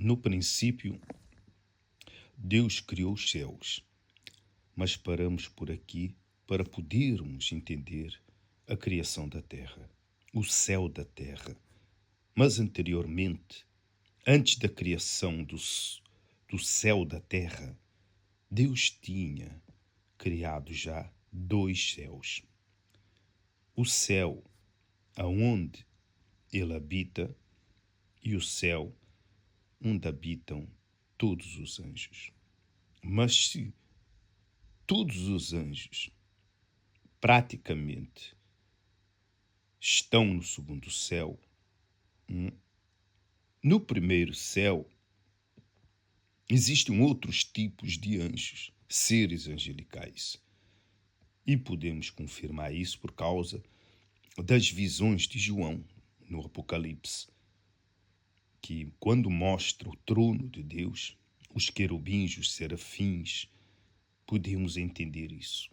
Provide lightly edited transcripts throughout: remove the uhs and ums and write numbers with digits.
No princípio, Deus criou os céus, mas paramos por aqui para podermos entender a criação da terra, o céu da terra. Mas anteriormente, antes da criação do céu da terra, Deus tinha criado já dois céus. O céu aonde ele habita e o céu onde habitam todos os anjos. Mas se todos os anjos praticamente estão no segundo céu, no primeiro céu existem outros tipos de anjos, seres angelicais. E podemos confirmar isso por causa das visões de João no Apocalipse, que quando mostra o trono de Deus, os querubins, os serafins, podemos entender isso.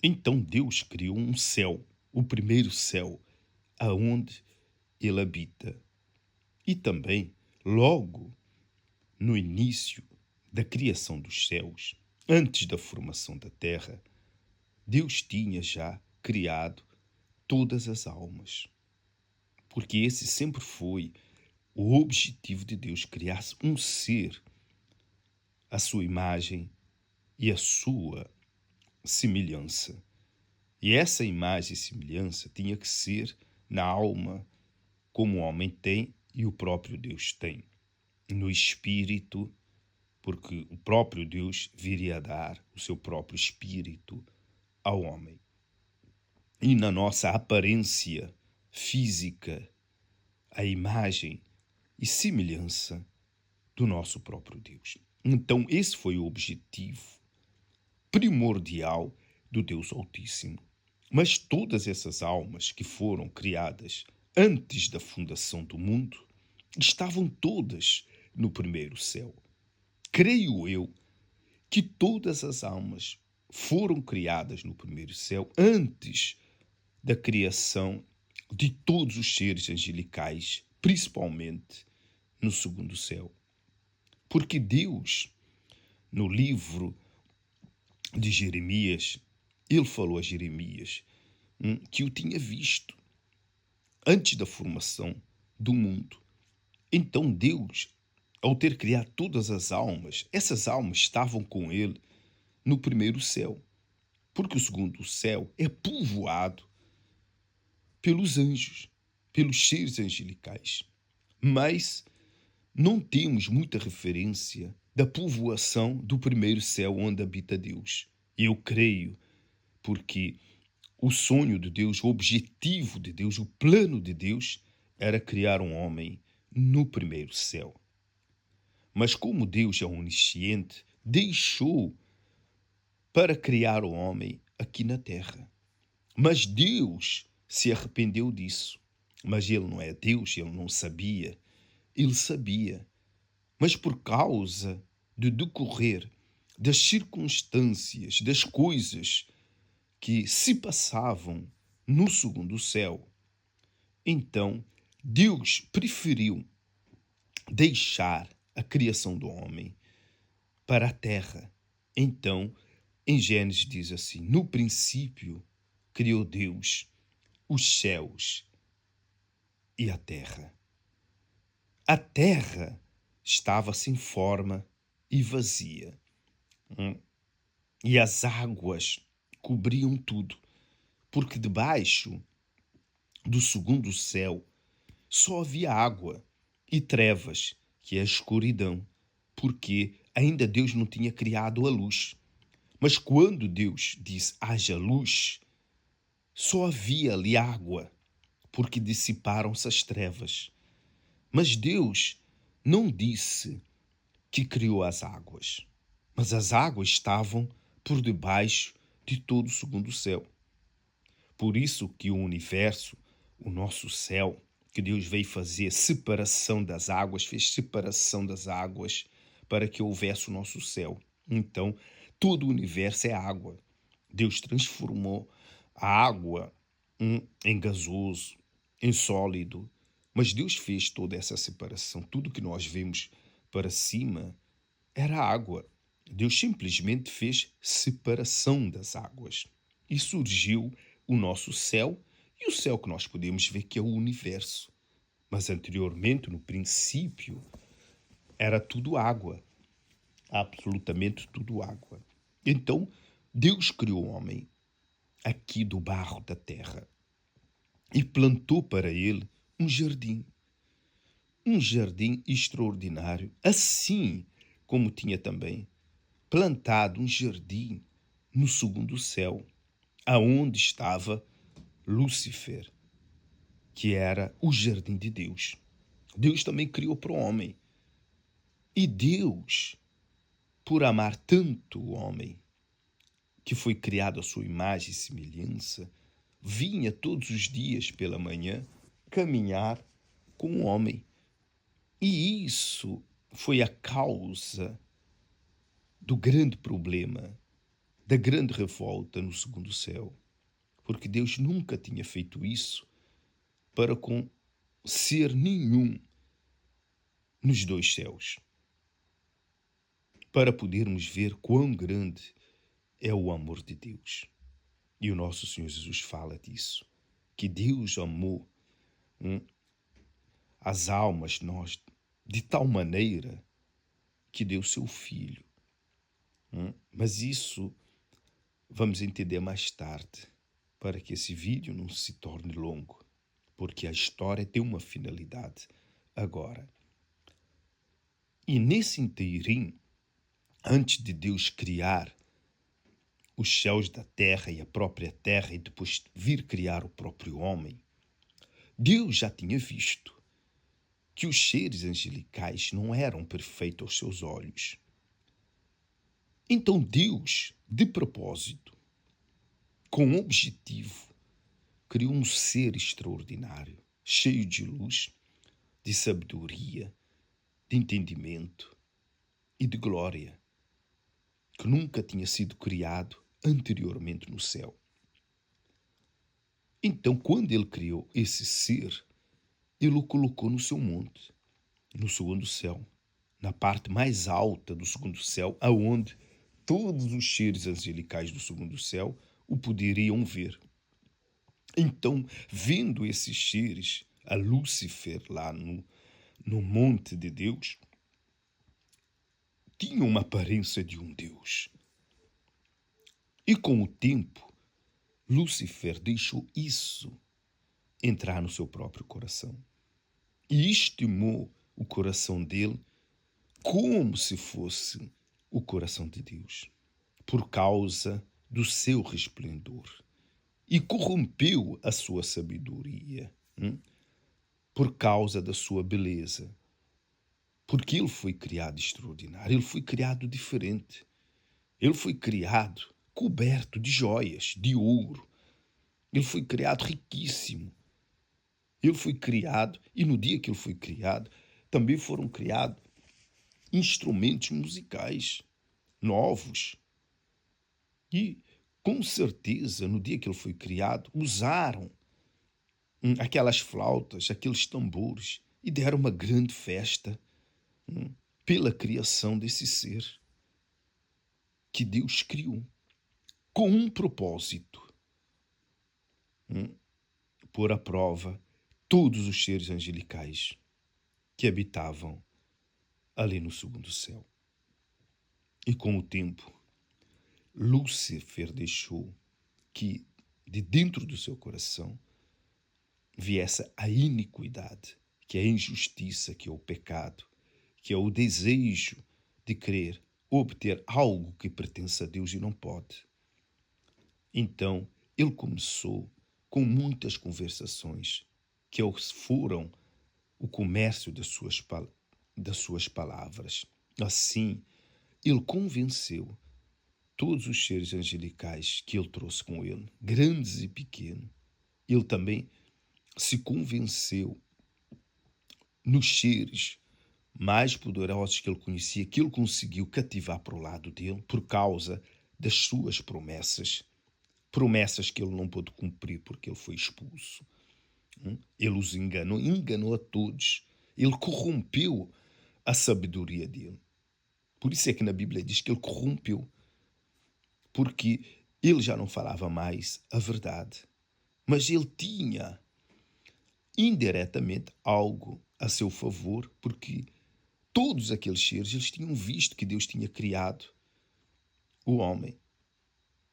Então Deus criou um céu, o primeiro céu, aonde ele habita. E também, logo no início da criação dos céus, antes da formação da terra, Deus tinha já criado todas as almas. Porque esse sempre foi o objetivo de Deus, criar um ser, a sua imagem e a sua semelhança. E essa imagem e semelhança tinha que ser na alma, como o homem tem e o próprio Deus tem. No espírito, porque o próprio Deus viria a dar o seu próprio espírito ao homem. E na nossa aparência física, a imagem e semelhança do nosso próprio Deus. Então, esse foi o objetivo primordial do Deus Altíssimo. Mas todas essas almas que foram criadas antes da fundação do mundo estavam todas no primeiro céu. Creio eu que todas as almas foram criadas no primeiro céu antes da criação de todos os seres angelicais, principalmente no segundo céu. Porque Deus, no livro de Jeremias, ele falou a Jeremias que o tinha visto antes da formação do mundo. Então Deus, ao ter criado todas as almas, essas almas estavam com ele no primeiro céu. Porque o segundo céu é povoado pelos anjos, pelos seres angelicais. Mas não temos muita referência da povoação do primeiro céu onde habita Deus. E eu creio, porque o sonho de Deus, o objetivo de Deus, o plano de Deus era criar um homem no primeiro céu. Mas como Deus é onisciente, deixou para criar o homem aqui na terra. Mas Deus se arrependeu disso. Mas ele não é Deus, ele não sabia. Ele sabia. Mas por causa do decorrer das circunstâncias, das coisas que se passavam no segundo céu, então Deus preferiu deixar a criação do homem para a terra. Então, em Gênesis diz assim: no princípio criou Deus os céus e a terra. A terra estava sem forma e vazia. E as águas cobriam tudo, porque debaixo do segundo céu só havia água e trevas, que é a escuridão, porque ainda Deus não tinha criado a luz. Mas quando Deus diz haja luz, só havia ali água, porque dissiparam-se as trevas. Mas Deus não disse que criou as águas, mas as águas estavam por debaixo de todo o segundo céu. Por isso que o universo, o nosso céu, que Deus veio fazer separação das águas, fez separação das águas para que houvesse o nosso céu. Então, todo o universo é água. Deus transformou a água em gasoso, em sólido, Mas Deus fez toda essa separação. Tudo que nós vemos para cima era água. Deus simplesmente fez separação das águas. E surgiu o nosso céu e o céu que nós podemos ver que é o universo. Mas anteriormente, no princípio, era tudo água. Absolutamente tudo água. Então, Deus criou o homem aqui do barro da terra e plantou para ele um jardim. Um jardim extraordinário, assim como tinha também plantado um jardim no segundo céu, aonde estava Lúcifer, que era o jardim de Deus. Deus também criou para o homem. E Deus, por amar tanto o homem, que foi criado à sua imagem e semelhança, vinha todos os dias pela manhã caminhar com o homem. E isso foi a causa do grande problema, da grande revolta no segundo céu. Porque Deus nunca tinha feito isso para com ser nenhum nos dois céus. Para podermos ver quão grande é o amor de Deus. E o nosso Senhor Jesus fala disso, que Deus amou as almas, nós, de tal maneira que deu seu Filho. Mas isso vamos entender mais tarde, para que esse vídeo não se torne longo, porque a história tem uma finalidade agora. E nesse inteirinho, antes de Deus criar os céus da terra e a própria terra e depois vir criar o próprio homem, Deus já tinha visto que os seres angelicais não eram perfeitos aos seus olhos. Então Deus, de propósito, com objetivo, criou um ser extraordinário, cheio de luz, de sabedoria, de entendimento e de glória, que nunca tinha sido criado anteriormente no céu. Então, quando ele criou esse ser, ele o colocou no seu monte, no segundo céu, na parte mais alta do segundo céu, aonde todos os seres angelicais do segundo céu o poderiam ver. Então, vendo esses seres, a Lúcifer lá no monte de Deus, tinha uma aparência de um Deus. E com o tempo, Lúcifer deixou isso entrar no seu próprio coração e estimou o coração dele como se fosse o coração de Deus, por causa do seu resplendor, e corrompeu a sua sabedoria, por causa da sua beleza, porque ele foi criado extraordinário, ele foi criado diferente, ele foi criado coberto de joias, de ouro, ele foi criado riquíssimo. Ele foi criado, e no dia que ele foi criado, também foram criados instrumentos musicais novos. E, com certeza, no dia que ele foi criado, usaram aquelas flautas, aqueles tambores, e deram uma grande festa pela criação desse ser que Deus criou, com um propósito: pôr à prova todos os seres angelicais que habitavam ali no segundo céu. E com o tempo, Lúcifer deixou que de dentro do seu coração viesse a iniquidade, que é a injustiça, que é o pecado, que é o desejo de querer obter algo que pertence a Deus e não pode. Então, ele começou com muitas conversações que foram o comércio das suas palavras. Assim, ele convenceu todos os seres angelicais que ele trouxe com ele, grandes e pequenos. Ele também se convenceu nos seres mais poderosos que ele conhecia, que ele conseguiu cativar para o lado dele por causa das suas promessas que ele não pôde cumprir porque ele foi expulso. Ele os enganou, enganou a todos. Ele corrompeu a sabedoria dele. Por isso é que na Bíblia diz que ele corrompeu, porque ele já não falava mais a verdade, mas ele tinha indiretamente algo a seu favor, porque todos aqueles seres eles tinham visto que Deus tinha criado o homem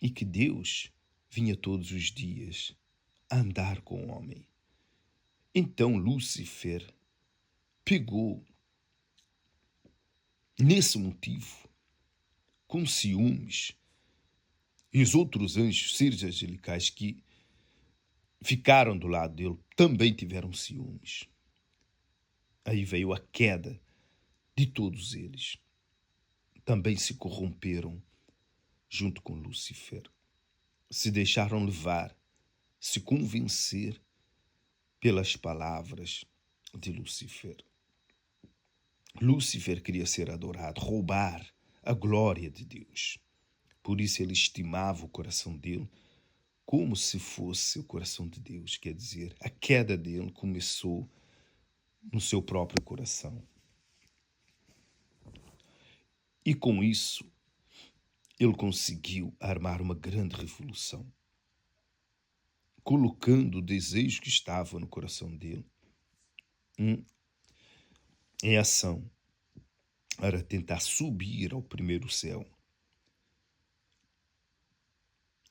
e que Deus vinha todos os dias a andar com o homem. Então Lúcifer pegou nesse motivo, com ciúmes, e os outros anjos, seres angelicais que ficaram do lado dele, também tiveram ciúmes. Aí veio a queda de todos eles. Também se corromperam junto com Lúcifer. Se deixaram levar, se convencer pelas palavras de Lúcifer. Lúcifer queria ser adorado, roubar a glória de Deus. Por isso ele estimava o coração dele como se fosse o coração de Deus. Quer dizer, a queda dele começou no seu próprio coração. E com isso, ele conseguiu armar uma grande revolução, colocando o desejo que estava no coração dele em ação para tentar subir ao primeiro céu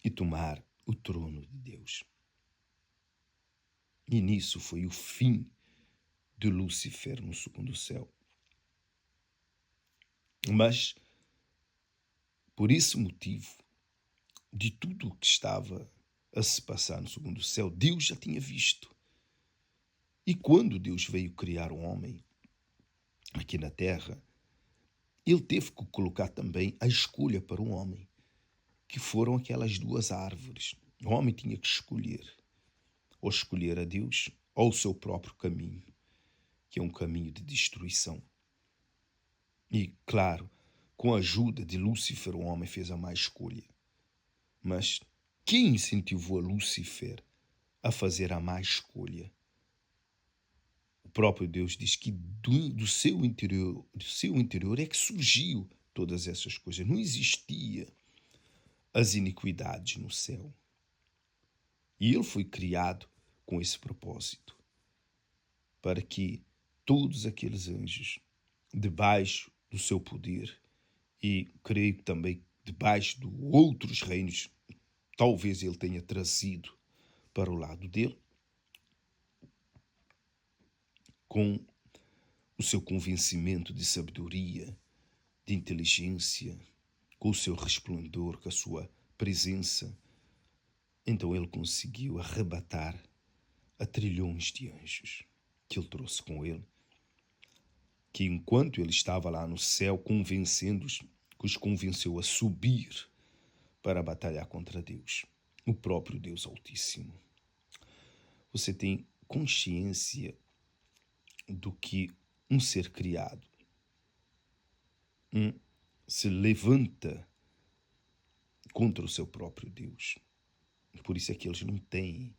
e tomar o trono de Deus. E nisso foi o fim de Lúcifer no segundo céu. Mas, por esse motivo, de tudo o que estava a se passar no segundo céu, Deus já tinha visto. E quando Deus veio criar o homem aqui na terra, ele teve que colocar também a escolha para o homem, que foram aquelas duas árvores. O homem tinha que escolher, ou escolher a Deus, ou o seu próprio caminho, que é um caminho de destruição. E, claro, com a ajuda de Lúcifer, o homem fez a má escolha. Mas quem incentivou a Lúcifer a fazer a má escolha? O próprio Deus diz que do seu interior é que surgiu todas essas coisas. Não existia as iniquidades no céu. E ele foi criado com esse propósito, para que todos aqueles anjos, debaixo do seu poder, e creio que também debaixo de outros reinos, talvez ele tenha trazido para o lado dele, com o seu convencimento de sabedoria, de inteligência, com o seu resplendor, com a sua presença, então ele conseguiu arrebatar a trilhões de anjos que ele trouxe com ele, que enquanto ele estava lá no céu convencendo-os, que os convenceu a subir para batalhar contra Deus, o próprio Deus Altíssimo. Você tem consciência do que um ser criado se levanta contra o seu próprio Deus? Por isso é que eles não têm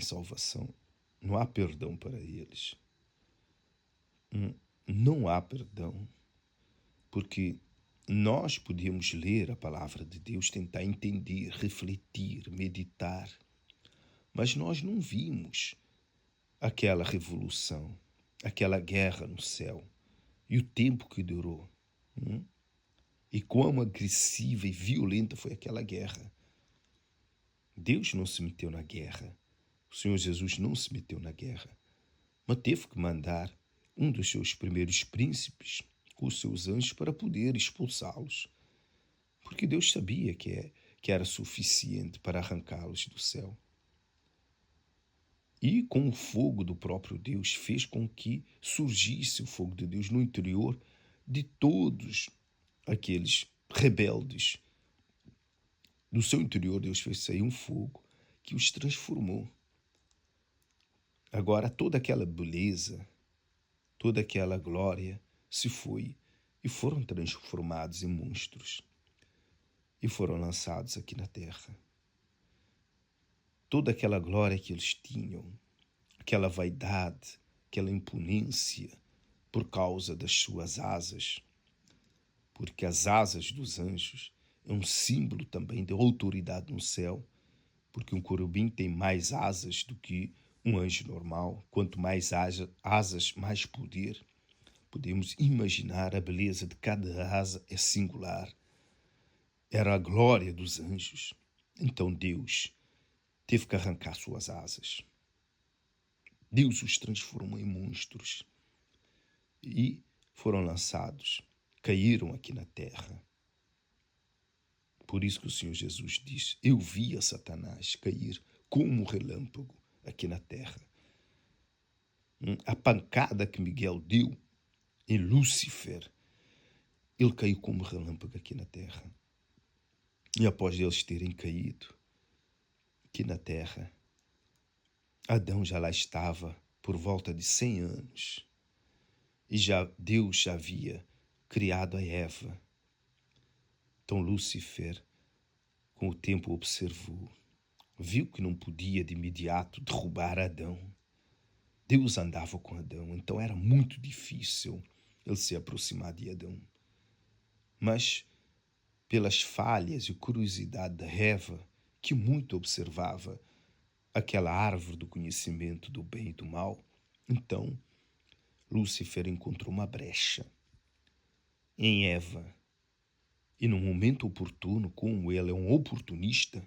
salvação. Não há perdão para eles. Não há perdão, porque nós podíamos ler a palavra de Deus, tentar entender, refletir, meditar, mas nós não vimos aquela revolução, aquela guerra no céu e o tempo que durou. E quão agressiva e violenta foi aquela guerra. Deus não se meteu na guerra. O Senhor Jesus não se meteu na guerra, mas teve que mandar um dos seus primeiros príncipes com os seus anjos para poder expulsá-los, porque Deus sabia que era suficiente para arrancá-los do céu. E com o fogo do próprio Deus fez com que surgisse o fogo de Deus no interior de todos aqueles rebeldes. Do seu interior Deus fez sair um fogo que os transformou. Agora toda aquela beleza, toda aquela glória se foi e foram transformados em monstros e foram lançados aqui na terra. toda aquela glória que eles tinham, aquela vaidade, aquela imponência, por causa das suas asas, porque as asas dos anjos é um símbolo também de autoridade no céu, porque um querubim tem mais asas do que um anjo normal. Quanto mais asas, mais poder. Podemos imaginar a beleza de cada asa é singular. Era a glória dos anjos. Então Deus teve que arrancar suas asas. Deus os transformou em monstros e foram lançados, caíram aqui na terra. Por isso que o Senhor Jesus diz: eu vi a Satanás cair como um relâmpago aqui na terra. A pancada que Miguel deu em Lúcifer, ele caiu como relâmpago aqui na terra. E após eles terem caído aqui na terra, Adão já lá estava por volta de 100 anos. E Deus já havia criado a Eva. Então Lúcifer, com o tempo, observou. Viu que não podia de imediato derrubar Adão. Deus andava com Adão, então era muito difícil ele se aproximar de Adão. Mas, pelas falhas e curiosidade da Eva, que muito observava aquela árvore do conhecimento do bem e do mal, então Lúcifer encontrou uma brecha em Eva. E no momento oportuno, como ele é um oportunista,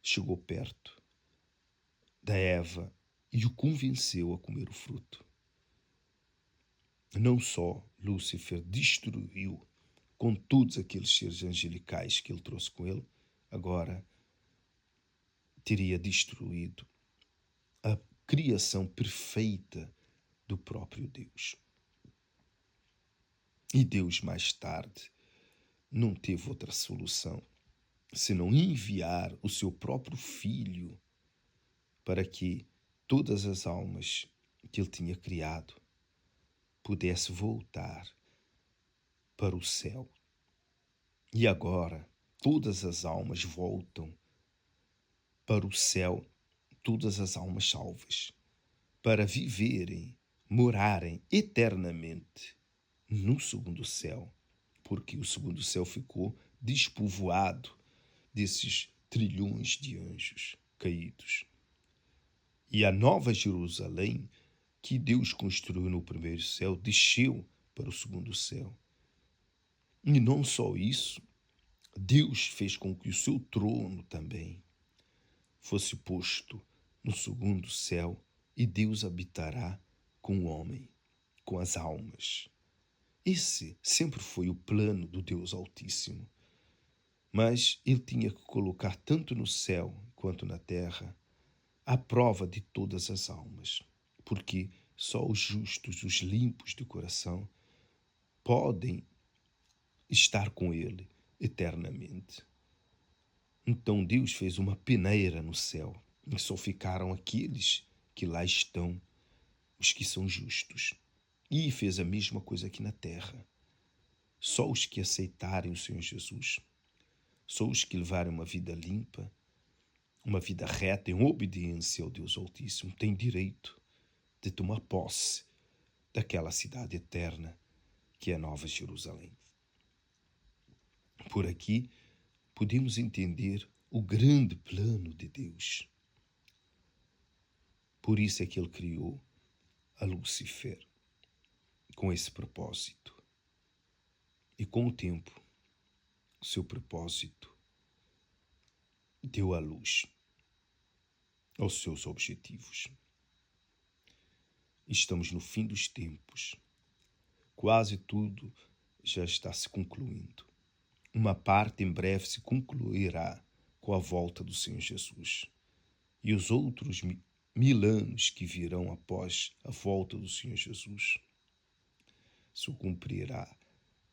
chegou perto da Eva e o convenceu a comer o fruto. Não só Lúcifer destruiu com todos aqueles seres angelicais que ele trouxe com ele, agora teria destruído a criação perfeita do próprio Deus. E Deus, mais tarde, não teve outra solução senão enviar o seu próprio Filho para que todas as almas que ele tinha criado pudesse voltar para o céu. E agora todas as almas voltam para o céu, todas as almas salvas, para viverem, morarem eternamente no segundo céu, porque o segundo céu ficou despovoado desses trilhões de anjos caídos. E a nova Jerusalém, que Deus construiu no primeiro céu, desceu para o segundo céu. E não só isso, Deus fez com que o seu trono também fosse posto no segundo céu, e Deus habitará com o homem, com as almas. Esse sempre foi o plano do Deus Altíssimo. Mas ele tinha que colocar tanto no céu quanto na terra a prova de todas as almas, porque só os justos, os limpos de coração, podem estar com ele eternamente. Então Deus fez uma peneira no céu, e só ficaram aqueles que lá estão, os que são justos. E fez a mesma coisa aqui na terra. Só os que aceitarem o Senhor Jesus, só os que levarem uma vida limpa, uma vida reta, em obediência ao Deus Altíssimo, têm direito de tomar posse daquela cidade eterna que é a Nova Jerusalém. Por aqui podemos entender o grande plano de Deus. Por isso é que ele criou a Lúcifer com esse propósito. E com o tempo, o seu propósito deu à luz aos seus objetivos. Estamos no fim dos tempos. Quase tudo já está se concluindo. Uma parte em breve se concluirá com a volta do Senhor Jesus. E os outros 1000 anos que virão após a volta do Senhor Jesus, se cumprirá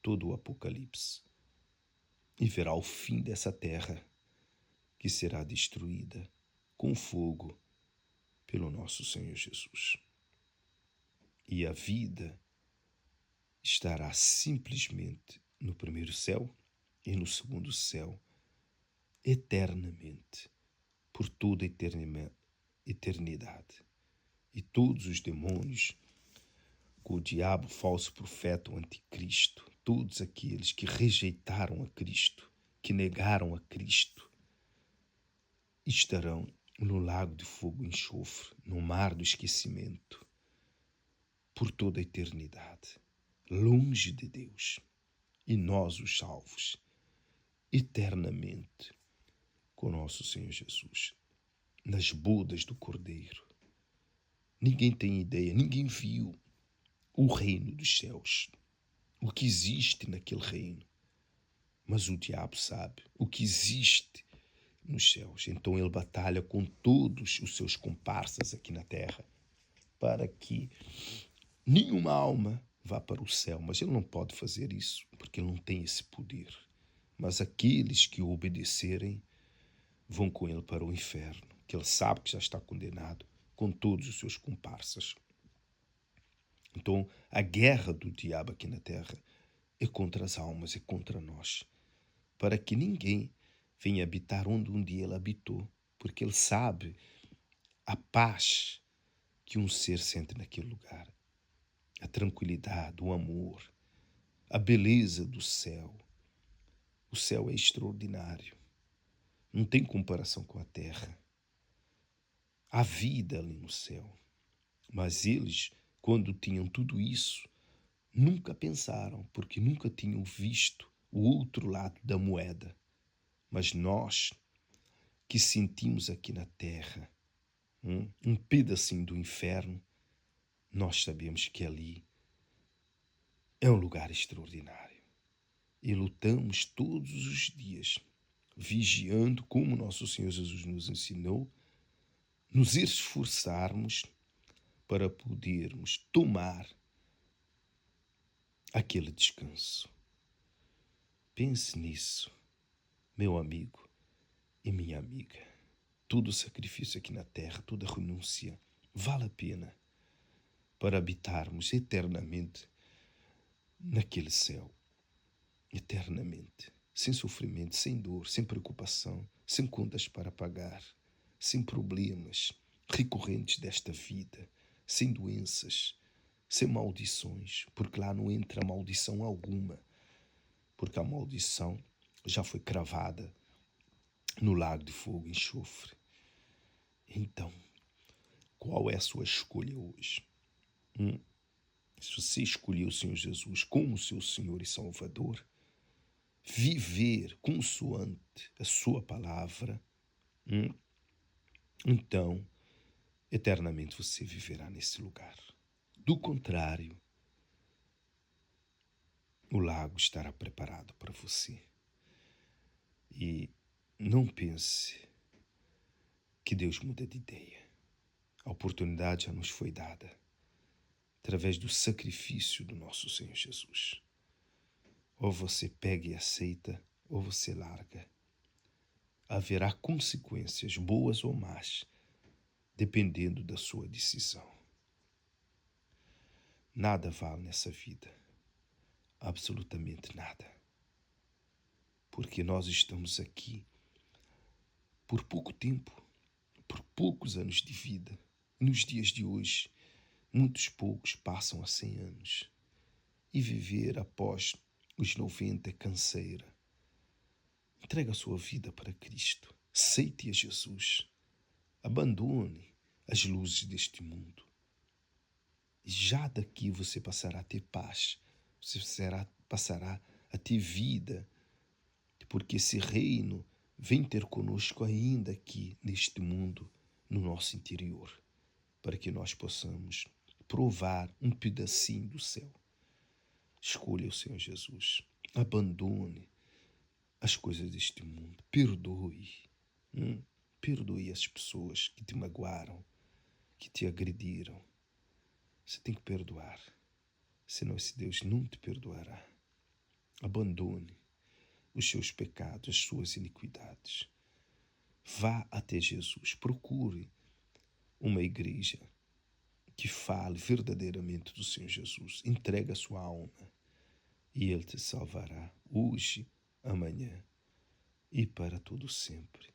todo o Apocalipse. E verá o fim dessa terra, que será destruída com fogo pelo nosso Senhor Jesus. E a vida estará simplesmente no primeiro céu e no segundo céu, eternamente, por toda a eternidade. E todos os demônios, com o diabo, falso profeta, o anticristo, todos aqueles que rejeitaram a Cristo, que negaram a Cristo, estarão no lago de fogo e enxofre, no mar do esquecimento, por toda a eternidade, longe de Deus. E nós, os salvos, eternamente, com nosso Senhor Jesus, nas bodas do Cordeiro. Ninguém tem ideia, ninguém viu o reino dos céus, o que existe naquele reino. Mas o diabo sabe o que existe nos céus. Então ele batalha com todos os seus comparsas aqui na terra para que nenhuma alma vá para o céu. Mas ele não pode fazer isso porque ele não tem esse poder. Mas aqueles que o obedecerem vão com ele para o inferno, que ele sabe que já está condenado com todos os seus comparsas. Então, a guerra do diabo aqui na terra é contra as almas, é contra nós, para que ninguém venha habitar onde um dia ele habitou, porque ele sabe a paz que um ser sente naquele lugar, a tranquilidade, o amor, a beleza do céu. O céu é extraordinário, não tem comparação com a terra. Há vida ali no céu, mas eles, quando tinham tudo isso, nunca pensaram, porque nunca tinham visto o outro lado da moeda. Mas nós, que sentimos aqui na terra um pedacinho do inferno, nós sabemos que ali é um lugar extraordinário. E lutamos todos os dias, vigiando, como nosso Senhor Jesus nos ensinou, nos esforçarmos para podermos tomar aquele descanso. Pense nisso, meu amigo e minha amiga. Todo sacrifício aqui na terra, toda renúncia, vale a pena para habitarmos eternamente naquele céu. Eternamente, sem sofrimento, sem dor, sem preocupação, sem contas para pagar, sem problemas recorrentes desta vida, sem doenças, sem maldições, porque lá não entra maldição alguma, porque a maldição já foi cravada no lago de fogo e enxofre. Então, qual é a sua escolha hoje? Se você escolheu o Senhor Jesus como seu Senhor e Salvador, viver consoante a sua palavra, então, eternamente você viverá nesse lugar. Do contrário, o lago estará preparado para você. E não pense que Deus muda de ideia. A oportunidade já nos foi dada através do sacrifício do nosso Senhor Jesus. Ou você pega e aceita, ou você larga. Haverá consequências, boas ou más, dependendo da sua decisão. Nada vale nessa vida, absolutamente nada. Porque nós estamos aqui por pouco tempo, por poucos anos de vida. Nos dias de hoje, muitos poucos passam a 100 anos. E viver após os 90 é canseira. Entrega a sua vida para Cristo. Aceite a Jesus. Abandone as luzes deste mundo. E já daqui você passará a ter paz. Você passará a ter vida. Porque esse reino vem ter conosco ainda aqui neste mundo, no nosso interior, para que nós possamos provar um pedacinho do céu. Escolha o Senhor Jesus. Abandone as coisas deste mundo. Perdoe. Perdoe as pessoas que te magoaram, que te agrediram. Você tem que perdoar. Senão esse Deus não te perdoará. Abandone os seus pecados, as suas iniquidades. Vá até Jesus. Procure uma igreja que fale verdadeiramente do Senhor Jesus. Entregue a sua alma e Ele te salvará hoje, amanhã e para todo sempre.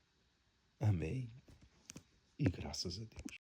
Amém. e graças a Deus.